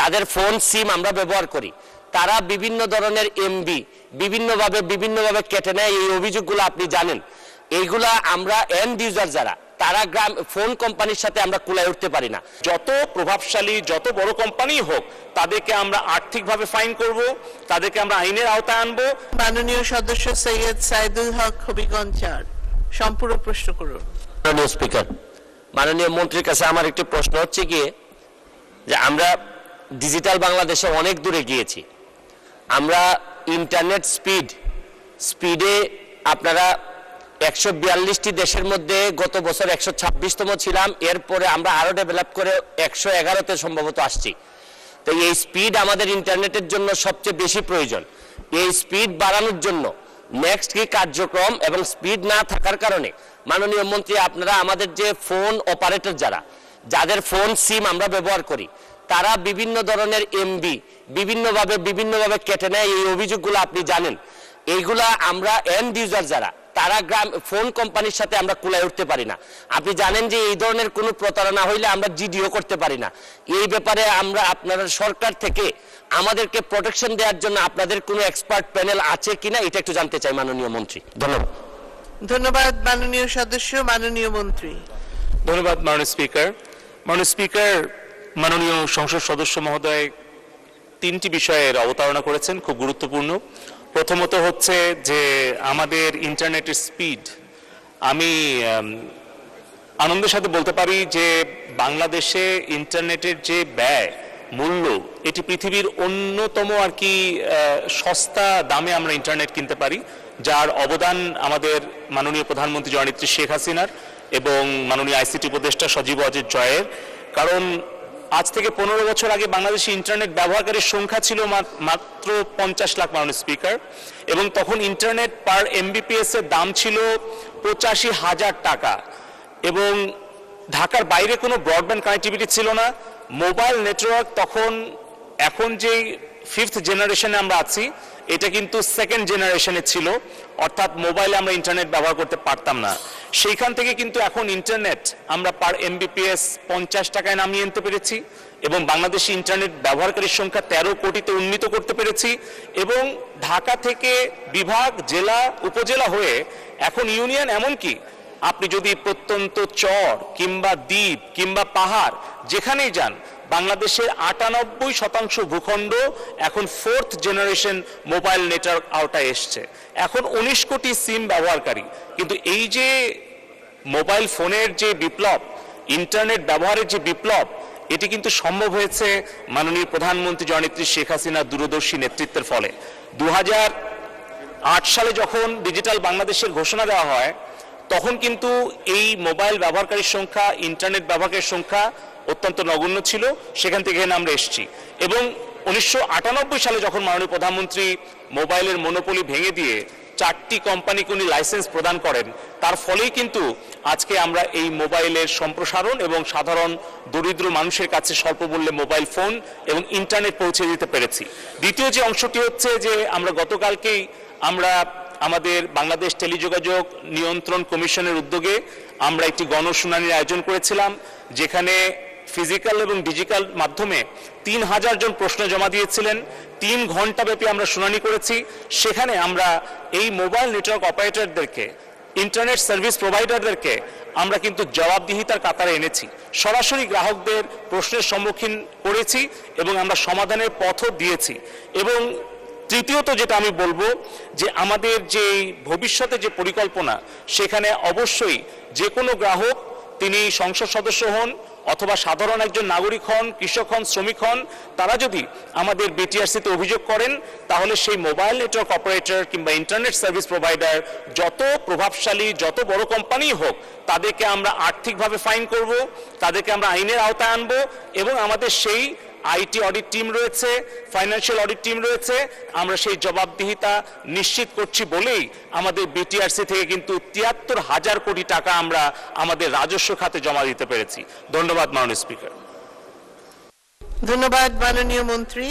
যাদের ফোন সিম আমরা ব্যবহার করি তারা বিভিন্ন ধরনের এমবি বিভিন্নভাবে কেটে নেয়। এই অভিযোগগুলো আপনি জানেন। এইগুলা আমরা এন্ড ইউজার যারা তারা ফোন কোম্পানির সাথে আমরা কুলায় উঠতে পারি না। যত প্রভাবশালী যত বড় কোম্পানি হোক তাদেরকে আমরা আর্থিকভাবে ফাইন করব, তাদেরকে আমরা আইনের আওতায় আনবো। মাননীয় সদস্য সৈয়দ সাইদুল হক হবিগঞ্জ 4 সম্পূর্ণ প্রশ্ন করুন। মাননীয় স্পিকার, মাননীয় মন্ত্রীর কাছে আমার একটি প্রশ্ন হচ্ছে কি যে আমরা ডিজিটাল বাংলাদেশে অনেক দূরে গিয়েছি। আমরা ইন্টারনেট স্পিডে আপনারা 142টি দেশের মধ্যে গত বছর 126তম ছিলাম। এরপরে আমরা আরো ডেভেলপ করে 111তে সম্ভবত আসছি। তো এই স্পিড আমাদের ইন্টারনেটের জন্য সবচেয়ে বেশি প্রয়োজন। এই স্পিড বাড়ানোর জন্য নেক্সট কি কার্যক্রম এবং স্পিড না থাকার কারণে মাননীয় মন্ত্রী আপনারা আমাদের যে ফোন অপারেটর যাদের ফোন সিম আমরা ব্যবহার করি তারা বিভিন্ন ধরনের এমবি বিভিন্নভাবে কেটে নেয়। এই অভিযোগগুলো আপনি জানেন। এইগুলা আমরা এন্ড ইউজার যারা তারা ফোন কোম্পানির সাথে আমরা কুলায় উঠতে পারি না। আপনি জানেন যে এই ধরনের কোনো প্রতারণা হইলে আমরা জিডিও করতে পারি না। এই ব্যাপারে আমরা আপনারা সরকার থেকে আমাদেরকে প্রোটেকশন দেওয়ার জন্য আপনাদের কোনো এক্সপার্ট প্যানেল আছে কিনা এটা একটু জানতে চাই মাননীয় মন্ত্রী। ধন্যবাদ। ধন্যবাদ মাননীয় সদস্য। মাননীয় মন্ত্রী। ধন্যবাদ মাননীয় স্পিকার। মাননীয় স্পিকার, মাননীয় সংসদ সদস্য মহোদয় 3টি বিষয়ের অবতারণা করেছেন, খুব গুরুত্বপূর্ণ। প্রথমত হচ্ছে যে আমাদের ইন্টারনেটের স্পিড। আমি আনন্দের সাথে বলতে পারি যে বাংলাদেশে ইন্টারনেটের যে ব্যয় মূল্য এটি পৃথিবীর অন্যতম আর কি সস্তা দামে আমরা ইন্টারনেট কিনতে পারি, যার অবদান আমাদের মাননীয় প্রধানমন্ত্রী জননেত্রী শেখ হাসিনার এবং মাননীয় আইসিটি উপদেষ্টা সজীব ওয়াজেদ জয়ের। কারণ আজ থেকে 15 বছর আগে বাংলাদেশে ইন্টারনেট ব্যবহারকারীর সংখ্যা ছিল মাত্র 50 লাখ মাননীয় স্পিকার, এবং তখন ইন্টারনেট পার এমবিপিএস এর দাম ছিল 85,000 টাকা, এবং ঢাকার বাইরে কোনো ব্রডব্যান্ড কানেক্টিভিটি ছিল না। মোবাইল নেটওয়ার্ক তখন, এখন যেই 5th জেনারেশনে আমরা আছি এটা কিন্তু 2nd জেনারেশনে ছিল, অর্থাৎ মোবাইলে আমরা ইন্টারনেট ব্যবহার করতে পারতাম না। সেইখান থেকে কিন্তু এখন ইন্টারনেট আমরা পার এমবিপিএস 50 টাকায় নামিয়ে আনতে পেরেছি, এবং বাংলাদেশি ইন্টারনেট ব্যবহারকারীর সংখ্যা 13 কোটিতে উন্নীত করতে পেরেছি, এবং ঢাকা থেকে বিভাগ, জেলা, উপজেলা হয়ে এখন ইউনিয়ন, এমনকি আপনি যদি প্রত্যন্ত চর কিংবা দ্বীপ কিংবা পাহাড় যেখানেই যান, বাংলাদেশের 98% ভূখণ্ড এখন 4th জেনারেশন মোবাইল নেটওয়ার্ক আওতায় এসছে। এখন 19 কোটি সিম ব্যবহারকারী। কিন্তু এই যে মোবাইল ফোনের যে বিপ্লব, ইন্টারনেট ব্যবহারের যে বিপ্লব, এটি কিন্তু সম্ভব হয়েছে মাননীয় প্রধানমন্ত্রী জননেত্রী শেখ হাসিনার দূরদর্শী নেতৃত্বের ফলে। 2008 সালে যখন ডিজিটাল বাংলাদেশের ঘোষণা দেওয়া হয়, তখন কিন্তু এই মোবাইল ব্যবহারকারীর সংখ্যা, ইন্টারনেট ব্যবহারকারীর সংখ্যা অত্যন্ত নগণ্য ছিল। সেখান থেকে আমরা এসেছি, এবং 1998 সালে যখন মাননীয় প্রধানমন্ত্রী মোবাইলের মনোপলি ভেঙে দিয়ে 4টি কোম্পানিকে উনি লাইসেন্স প্রদান করেন, তার ফলেই কিন্তু আজকে আমরা এই মোবাইলের সম্প্রসারণ এবং সাধারণ দরিদ্র মানুষের কাছে স্বল্প মূল্যে মোবাইল ফোন এবং ইন্টারনেট পৌঁছে দিতে পেরেছি। দ্বিতীয় যে অংশটি হচ্ছে যে আমরা গতকালকেই আমরা আমাদের বাংলাদেশ টেলিযোগাযোগ নিয়ন্ত্রণ কমিশনের উদ্যোগে আমরা একটি গণশুনানির আয়োজন করেছিলাম, যেখানে ফিজিক্যাল এবং ডিজিটাল মাধ্যমে 3000 জন প্রশ্ন জমা দিয়েছিলেন। 3 ঘন্টা ব্যাপী আমরা শুনানি করেছি। সেখানে আমরা এই মোবাইল নেটওয়ার্ক অপারেটরদেরকে, ইন্টারনেট সার্ভিস প্রোভাইডারদেরকে আমরা কিন্তু জবাবদিহিতার কাতারে এনেছি, সরাসরি গ্রাহকদের প্রশ্নের সম্মুখীন করেছি এবং আমরা সমাধানের পথও দিয়েছি। এবং তৃতীয়ত যেটা আমি বলবো যে আমাদের যে ভবিষ্যতে যে পরিকল্পনা, সেখানে অবশ্যই যে কোনো গ্রাহক, তিনি সংসদ সদস্য হন অথবা সাধারণ একজন নাগরিক হন, কৃষক হন, শ্রমিক হন, তারা যদি আমাদের বিটিআরসিতে অভিযোগ করেন, তাহলে সেই মোবাইল নেটওয়ার্ক অপারেটর কিংবা ইন্টারনেট সার্ভিস প্রোভাইডার যত প্রভাবশালী যত বড় কোম্পানি হোক, তাদেরকে আমরা আর্থিকভাবে ফাইন করব, তাদেরকে আমরা আইনের আওতায় আনবো, এবং আমাদের সেই আইটি অডিট টিম রয়েছে, ফাইন্যান্সিয়াল অডিট টিম রয়েছে। আমরা সেই জবাবদিহিতা নিশ্চিত করছি বলেই আমাদের বিটিআরসি থেকে কিন্তু 73,000 কোটি টাকা আমরা আমাদের রাজস্ব খাতে জমা দিতে পেরেছি। ধন্যবাদ মাননীয় স্পিকার। ধন্যবাদ মাননীয় মন্ত্রী।